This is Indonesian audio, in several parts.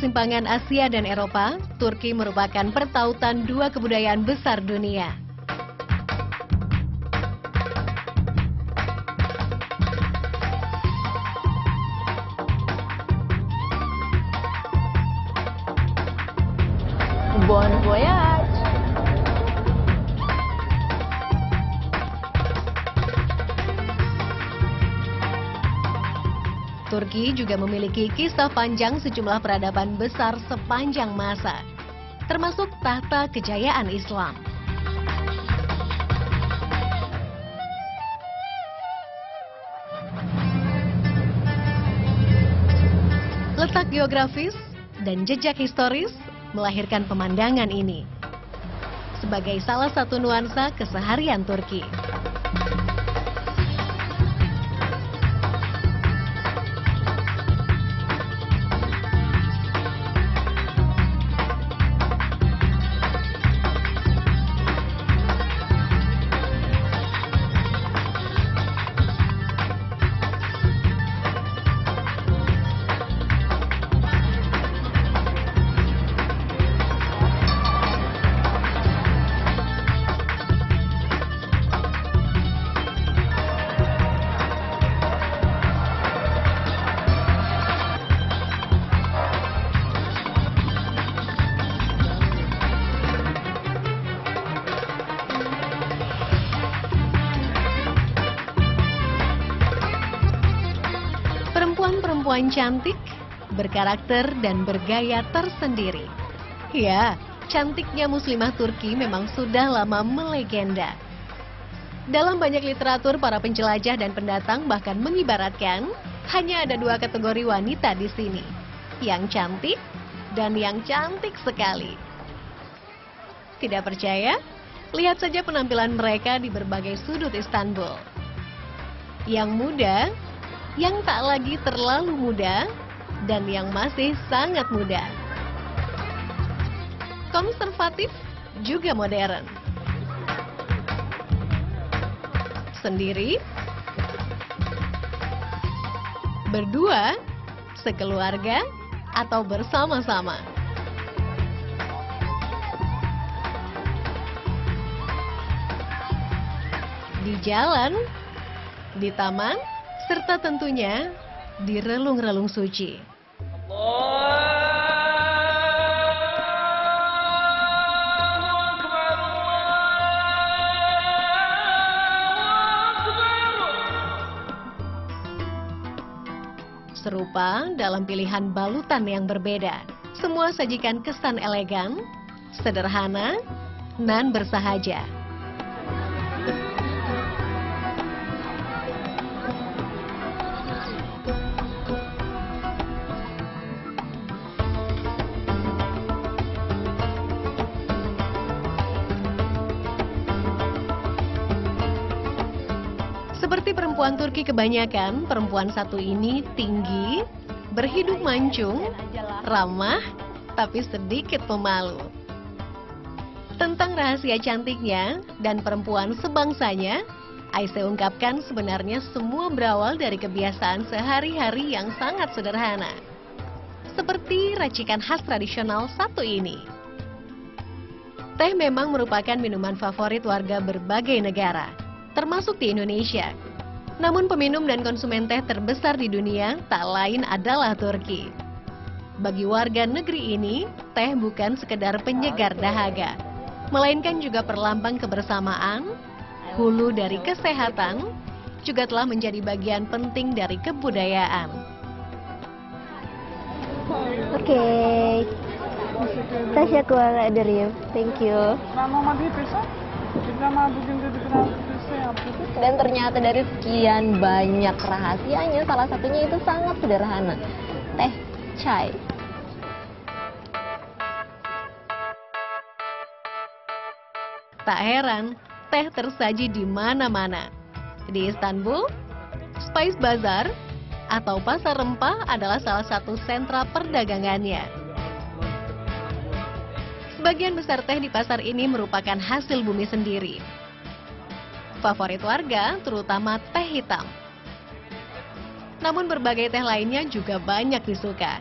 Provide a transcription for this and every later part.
persimpangan Asia dan Eropa, Turki merupakan pertautan dua kebudayaan besar dunia. Bon voyage! Turki juga memiliki kisah panjang sejumlah peradaban besar sepanjang masa, termasuk tahta kejayaan Islam. Letak geografis dan jejak historis melahirkan pemandangan ini sebagai salah satu nuansa keseharian Turki. Perempuan cantik, berkarakter dan bergaya tersendiri. Ya, cantiknya muslimah Turki memang sudah lama melegenda. Dalam banyak literatur, para penjelajah dan pendatang bahkan mengibaratkan hanya ada dua kategori wanita di sini, yang cantik dan yang cantik sekali. Tidak percaya? Lihat saja penampilan mereka di berbagai sudut Istanbul. Yang muda, yang tak lagi terlalu muda, dan yang masih sangat muda. Konservatif juga modern. Sendiri, berdua, sekeluarga, atau bersama-sama. Di jalan, di taman, serta tentunya di relung-relung suci. Serupa dalam pilihan balutan yang berbeda. Semua sajikan kesan elegan, sederhana, dan bersahaja. Seperti perempuan Turki kebanyakan, perempuan satu ini tinggi, berhidung mancung, ramah, tapi sedikit pemalu. Tentang rahasia cantiknya dan perempuan sebangsanya, Ayse ungkapkan sebenarnya semua berawal dari kebiasaan sehari-hari yang sangat sederhana. Seperti racikan khas tradisional satu ini. Teh memang merupakan minuman favorit warga berbagai negara, termasuk di Indonesia. Namun peminum dan konsumen teh terbesar di dunia tak lain adalah Turki. Bagi warga negeri ini, teh bukan sekedar penyegar dahaga, melainkan juga perlambang kebersamaan, hulu dari kesehatan, juga telah menjadi bagian penting dari kebudayaan. Oke. Teşekkür ederim. Thank you. Dan ternyata dari sekian banyak rahasianya, salah satunya itu sangat sederhana, teh chai. Tak heran, teh tersaji di mana-mana. Di Istanbul, Spice Bazaar atau pasar rempah adalah salah satu sentra perdagangannya. Sebagian besar teh di pasar ini merupakan hasil bumi sendiri. Favorit warga terutama teh hitam. Namun berbagai teh lainnya juga banyak disuka.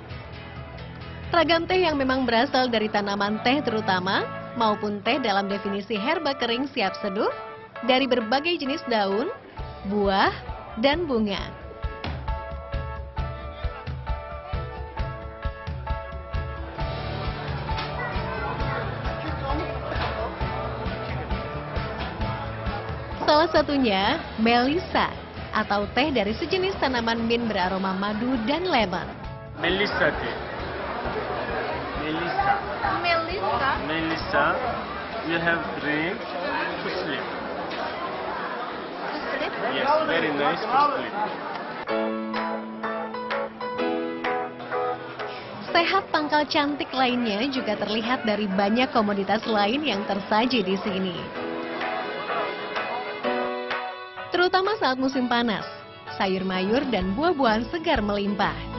Ragam teh yang memang berasal dari tanaman teh terutama, maupun teh dalam definisi herba kering siap seduh, dari berbagai jenis daun, buah, dan bunga. Salah satunya Melissa, atau teh dari sejenis tanaman mint beraroma madu dan lemon. Melissa tea. Melissa. Melissa. Melissa. You have drink to sleep. Yes, very nice to sleep. Sehat pangkal cantik lainnya juga terlihat dari banyak komoditas lain yang tersaji di sini. Terutama saat musim panas, sayur mayur dan buah-buahan segar melimpah.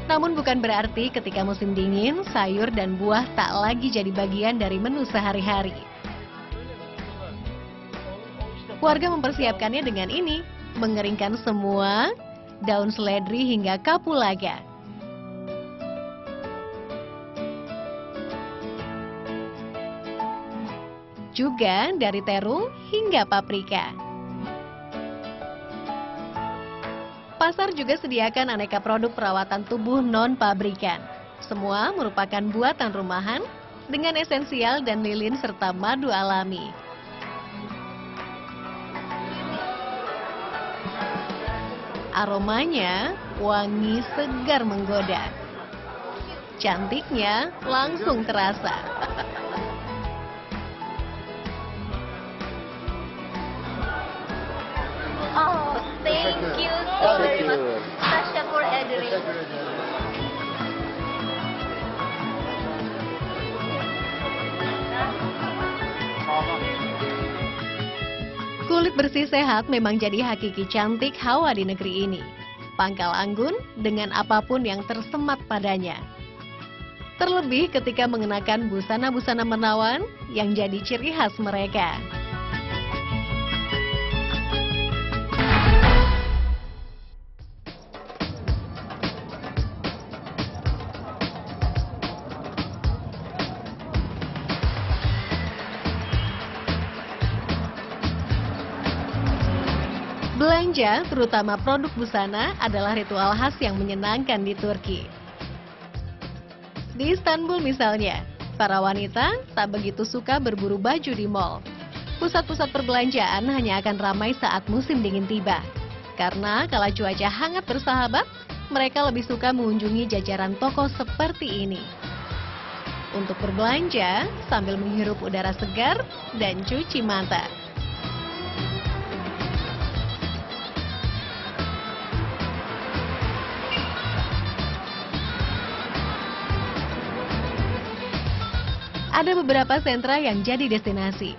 Namun bukan berarti ketika musim dingin, sayur dan buah tak lagi jadi bagian dari menu sehari-hari. Warga mempersiapkannya dengan ini, mengeringkan semua, daun seledri hingga kapulaga. Juga dari terung hingga paprika. Pasar juga sediakan aneka produk perawatan tubuh non-pabrikan. Semua merupakan buatan rumahan dengan esensial dan lilin serta madu alami. Aromanya wangi segar menggoda. Cantiknya langsung terasa. Oh, thank you so very much, Tasha, for ordering. Kulit bersih sehat memang jadi hakiki cantik hawa di negeri ini. Pangkal anggun dengan apapun yang tersemat padanya. Terlebih ketika mengenakan busana-busana menawan yang jadi ciri khas mereka. Belanja, terutama produk busana, adalah ritual khas yang menyenangkan di Turki. Di Istanbul misalnya, para wanita tak begitu suka berburu baju di mal. Pusat-pusat perbelanjaan hanya akan ramai saat musim dingin tiba. Karena kala cuaca hangat bersahabat, mereka lebih suka mengunjungi jajaran toko seperti ini. Untuk berbelanja sambil menghirup udara segar dan cuci mata. Ada beberapa sentra yang jadi destinasi.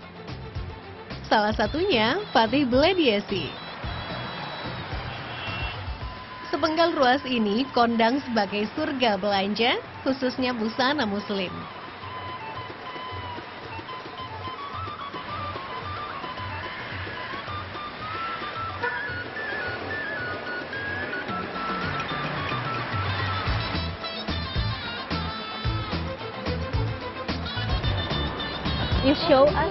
Salah satunya Fatih Belediyesi. Sepenggal ruas ini kondang sebagai surga belanja, khususnya busana muslim. You show us.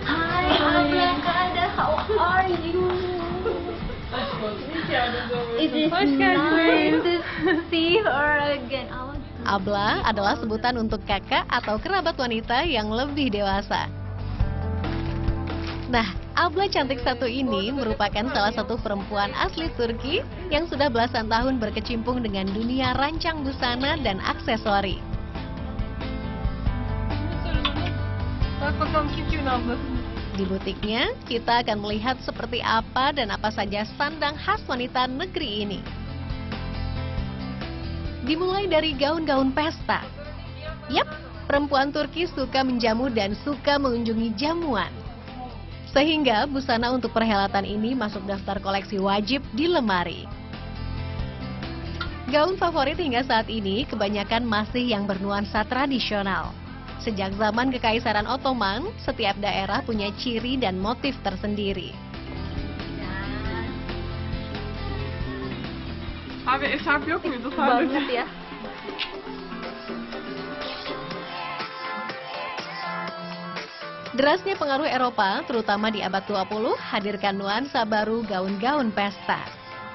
Hi, Bianca. How are you? It is nice to see her again. Abla adalah sebutan untuk kakak atau kerabat wanita yang lebih dewasa. Nah, Abla cantik satu ini merupakan salah satu perempuan asli Turki yang sudah belasan tahun berkecimpung dengan dunia rancang busana dan aksesori. Di butiknya, kita akan melihat seperti apa dan apa saja sandang khas wanita negeri ini. Dimulai dari gaun-gaun pesta. Yap, perempuan Turki suka menjamu dan suka mengunjungi jamuan. Sehingga busana untuk perhelatan ini masuk daftar koleksi wajib di lemari. Gaun favorit hingga saat ini kebanyakan masih yang bernuansa tradisional. Sejak zaman Kekaisaran Ottoman, setiap daerah punya ciri dan motif tersendiri. Abi eşarp yok muydu Banget sadece? ya. Derasnya pengaruh Eropa, terutama di abad 20, hadirkan nuansa baru gaun-gaun pesta.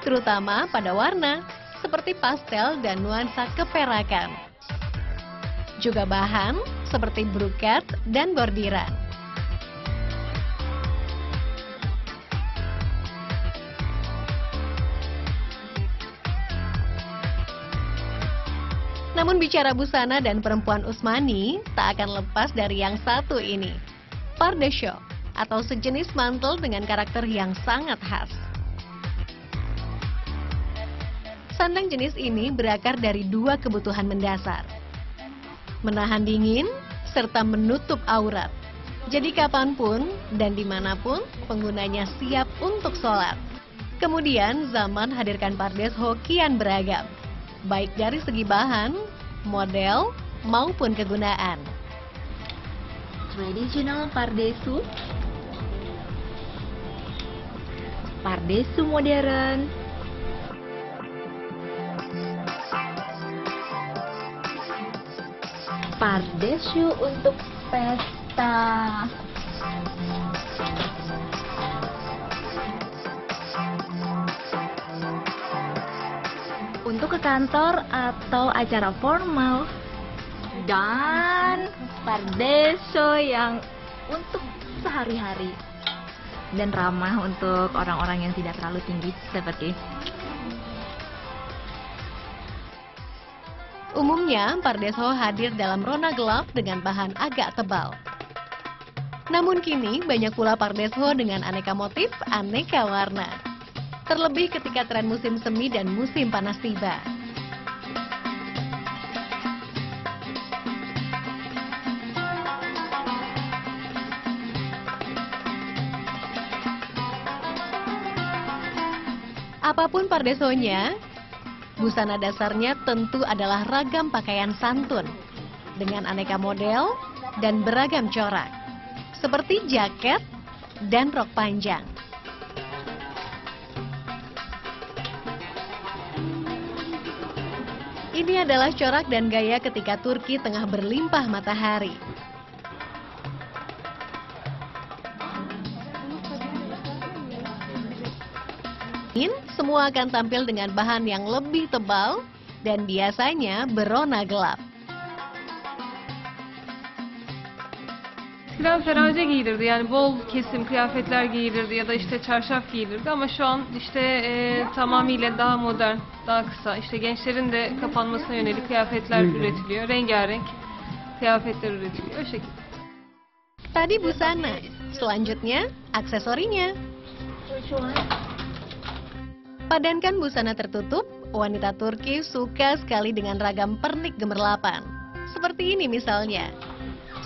Terutama pada warna, seperti pastel dan nuansa keperakan. Juga bahan, seperti brokat dan bordiran. Namun bicara busana dan perempuan Utsmani, tak akan lepas dari yang satu ini. Pardesho, atau sejenis mantel dengan karakter yang sangat khas. Sandang jenis ini berakar dari dua kebutuhan mendasar. Menahan dingin, serta menutup aurat. Jadi kapanpun dan dimanapun penggunanya siap untuk sholat. Kemudian zaman hadirkan pardesho kian beragam. Baik dari segi bahan, model, maupun kegunaan. Traditional pardesu, pardesu modern, pardesu untuk pesta. Untuk ke kantor atau acara formal. Dan pardeso yang untuk sehari-hari dan ramah untuk orang-orang yang tidak terlalu tinggi seperti. Umumnya, pardeso hadir dalam rona gelap dengan bahan agak tebal. Namun kini banyak pula pardeso dengan aneka motif, aneka warna. Terlebih ketika tren musim semi dan musim panas tiba. Apapun pardesonya, busana dasarnya tentu adalah ragam pakaian santun dengan aneka model dan beragam corak, seperti jaket dan rok panjang. Ini adalah corak dan gaya ketika Turki tengah berlimpah matahari. Semua akan tampil dengan bahan yang lebih tebal dan biasanya berona gelap. Eskiden ferace giyilirdi, yani bol kesim kıyafetler giyilirdi ya da işte çarşaf giyilirdi ama şu an işte tamamıyla daha modern, daha kısa. İşte gençlerin de kapanmasına yönelik kıyafetler üretiliyor, rengarenk kıyafetler üretiliyor, o şekilde. Tadi busana, selanjutnya aksesorinya. Padankan busana tertutup, wanita Turki suka sekali dengan ragam pernik gemerlapan. Seperti ini misalnya,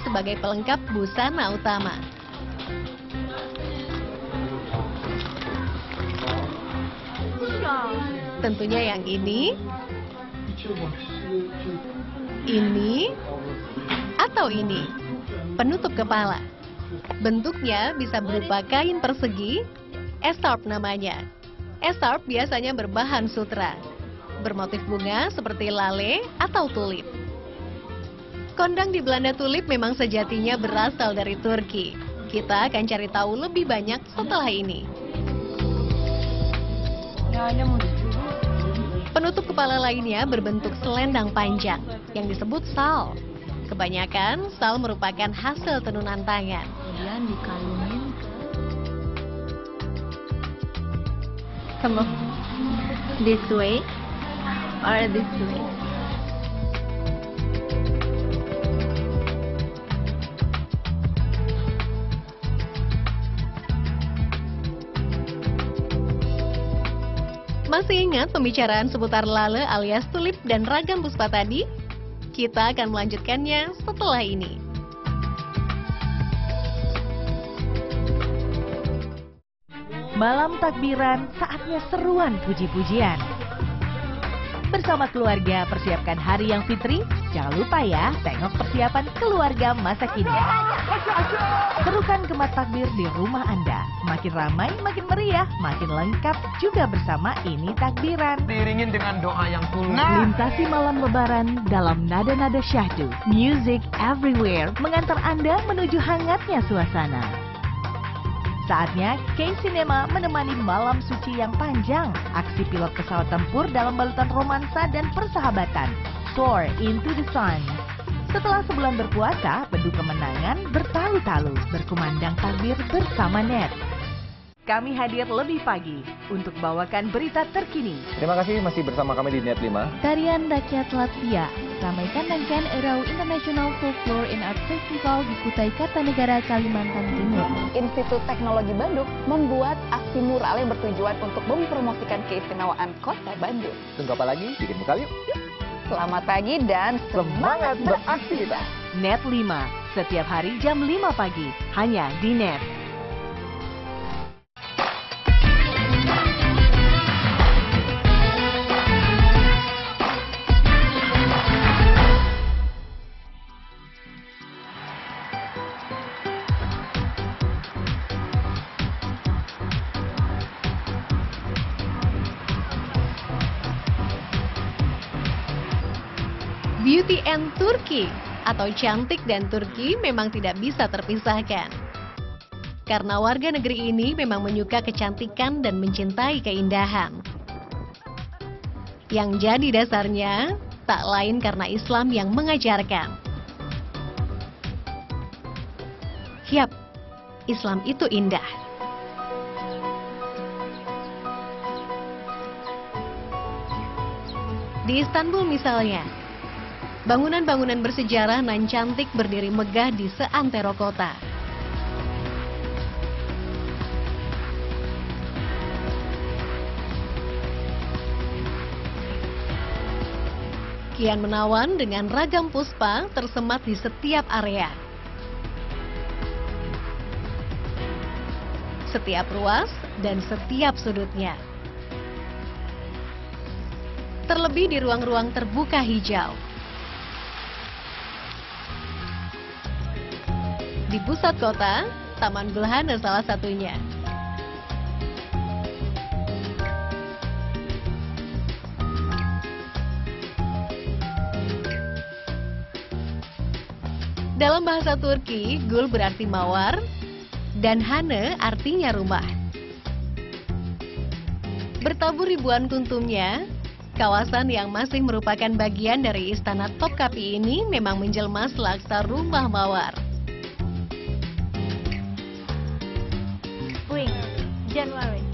sebagai pelengkap busana utama. Tentunya yang ini, atau ini, penutup kepala. Bentuknya bisa berupa kain persegi, estarp namanya. Estarp biasanya berbahan sutra, bermotif bunga seperti lale atau tulip. Kondang di Belanda tulip memang sejatinya berasal dari Turki. Kita akan cari tahu lebih banyak setelah ini. Penutup kepala lainnya berbentuk selendang panjang yang disebut sal. Kebanyakan sal merupakan hasil tenunan tangan. Kemudian dikalungin ke this way or this way. Masih ingat pembicaraan seputar lale alias tulip dan ragam puspa tadi? Kita akan melanjutkannya setelah ini. Malam takbiran, saatnya seruan puji-pujian. bersama keluarga persiapkan hari yang fitri? Jangan lupa ya, tengok persiapan keluarga masa kini. Serukan Gemah Takbir di rumah Anda. Makin ramai, makin meriah, makin lengkap juga bersama Ini Takbiran. Diiringin dengan doa yang tulus. Lintasi malam lebaran dalam nada-nada syahdu. Music everywhere mengantar Anda menuju hangatnya suasana. Saatnya K-Cinema menemani malam suci yang panjang. Aksi pilot pesawat tempur dalam balutan romansa dan persahabatan. Soar into the sun. Setelah sebulan berpuasa, bedu kemenangan bertalu-talu berkumandang takbir bersama Net. Kami hadir lebih pagi untuk bawakan berita terkini. Terima kasih masih bersama kami di Net 5. Tarian rakyat Latvia ramaikan rangkaian Erau International Folklore and Art Festival di Kutai Kartanegara, Kalimantan Timur. Institut Teknologi Bandung membuat aksi mural yang bertujuan untuk mempromosikan keistimewaan Kota Bandung. Tunggu apa lagi? Bikin mural yuk. Selamat pagi dan semangat beraktivitas. Net 5, setiap hari jam 5 pagi, hanya di Net. Beauty and Turkey atau cantik dan Turki memang tidak bisa terpisahkan. Karena warga negeri ini memang menyuka kecantikan dan mencintai keindahan. Yang jadi dasarnya tak lain karena Islam yang mengajarkan. Yap, Islam itu indah. Di Istanbul misalnya, bangunan-bangunan bersejarah nan cantik berdiri megah di seantero kota. Kian menawan dengan ragam puspa tersemat di setiap area. Setiap ruas dan setiap sudutnya. Terlebih di ruang-ruang terbuka hijau. Di pusat kota, Taman Gulhane salah satunya. Dalam bahasa Turki, gul berarti mawar, dan hane artinya rumah. Bertabur ribuan kuntumnya, kawasan yang masih merupakan bagian dari Istana Topkapi ini memang menjelma selaksa rumah mawar. January.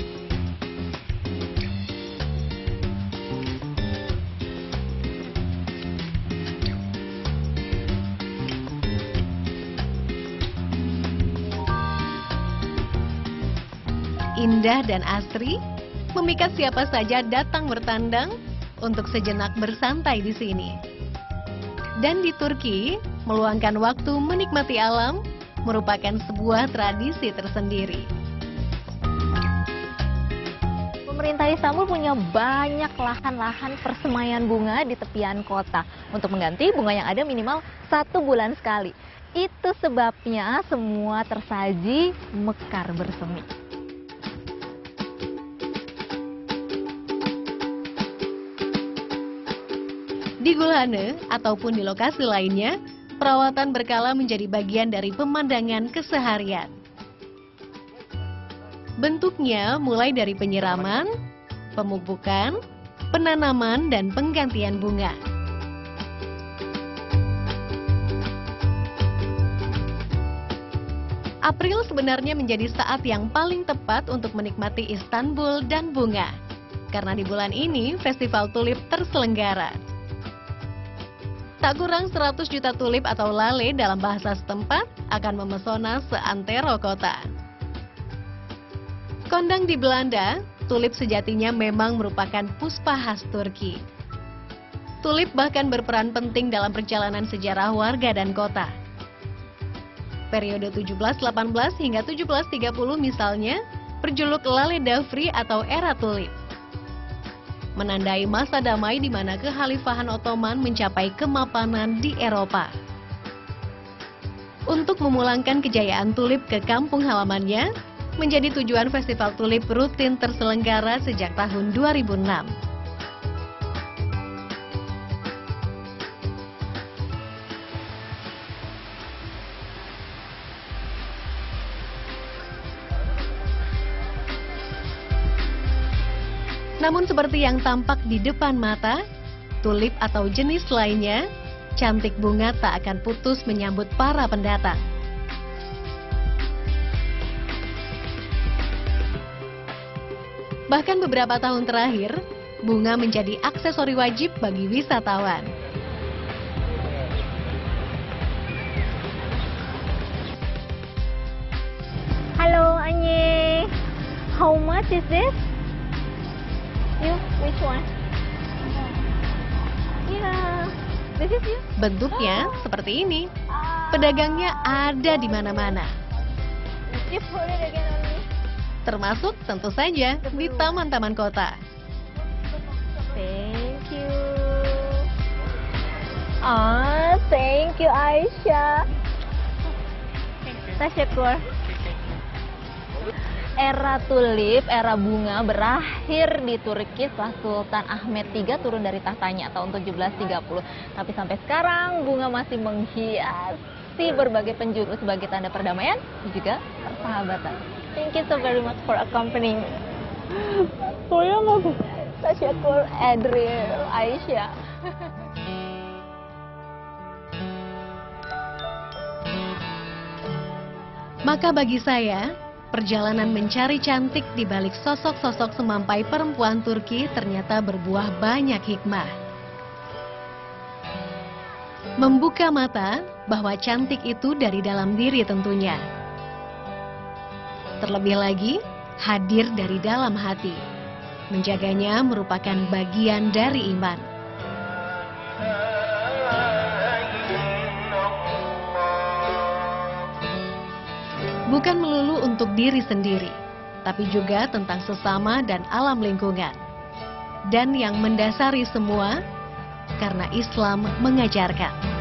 Indah dan asri, memikat siapa saja datang bertandang untuk sejenak bersantai di sini. Dan di Turki, meluangkan waktu menikmati alam merupakan sebuah tradisi tersendiri. Pemerintah Istanbul punya banyak lahan-lahan persemaian bunga di tepian kota untuk mengganti bunga yang ada minimal 1 bulan sekali. Itu sebabnya semua tersaji mekar bersemi. Di Gulhane ataupun di lokasi lainnya, perawatan berkala menjadi bagian dari pemandangan keseharian. Bentuknya mulai dari penyiraman, pemupukan, penanaman, dan penggantian bunga. April sebenarnya menjadi saat yang paling tepat untuk menikmati Istanbul dan bunga. Karena di bulan ini, festival tulip terselenggara. Tak kurang 100 juta tulip atau lale dalam bahasa setempat akan memesona seantero kota. Kondang di Belanda, tulip sejatinya memang merupakan puspa khas Turki. Tulip bahkan berperan penting dalam perjalanan sejarah warga dan kota. Periode 1718 hingga 1730 misalnya, berjuluk Lale Davri atau era tulip. menandai masa damai di mana kekhalifahan Ottoman mencapai kemapanan di Eropa. Untuk memulangkan kejayaan tulip ke kampung halamannya, menjadi tujuan festival tulip rutin terselenggara sejak tahun 2006. Namun seperti yang tampak di depan mata, tulip atau jenis lainnya, cantik bunga tak akan putus menyambut para pendatang. Bahkan beberapa tahun terakhir, bunga menjadi aksesori wajib bagi wisatawan. Halo Anye, how much is this? You, which one? Yeah, this is you. Bentuknya seperti ini. Pedagangnya ada di mana-mana. You put it again on me. Termasuk tentu saja di taman-taman kota. Thank you. Ah, thank you Aisyah. Tasyakur. Era tulip, era bunga berakhir di Turki setelah Sultan Ahmed III turun dari tahtanya tahun 1730. Tapi sampai sekarang bunga masih menghiasi berbagai penjuru sebagai tanda perdamaian dan juga persahabatan. Thank you so very much for accompanying. Tasyakur, Adriel, Aisyah. Maka bagi saya, perjalanan mencari cantik di balik sosok-sosok semampai perempuan Turki ternyata berbuah banyak hikmah. Membuka mata bahwa cantik itu dari dalam diri tentunya. Terlebih lagi, hadir dari dalam hati. Menjaganya merupakan bagian dari iman. Bukan melulu untuk diri sendiri, tapi juga tentang sesama dan alam lingkungan. Dan yang mendasari semua, karena Islam mengajarkan.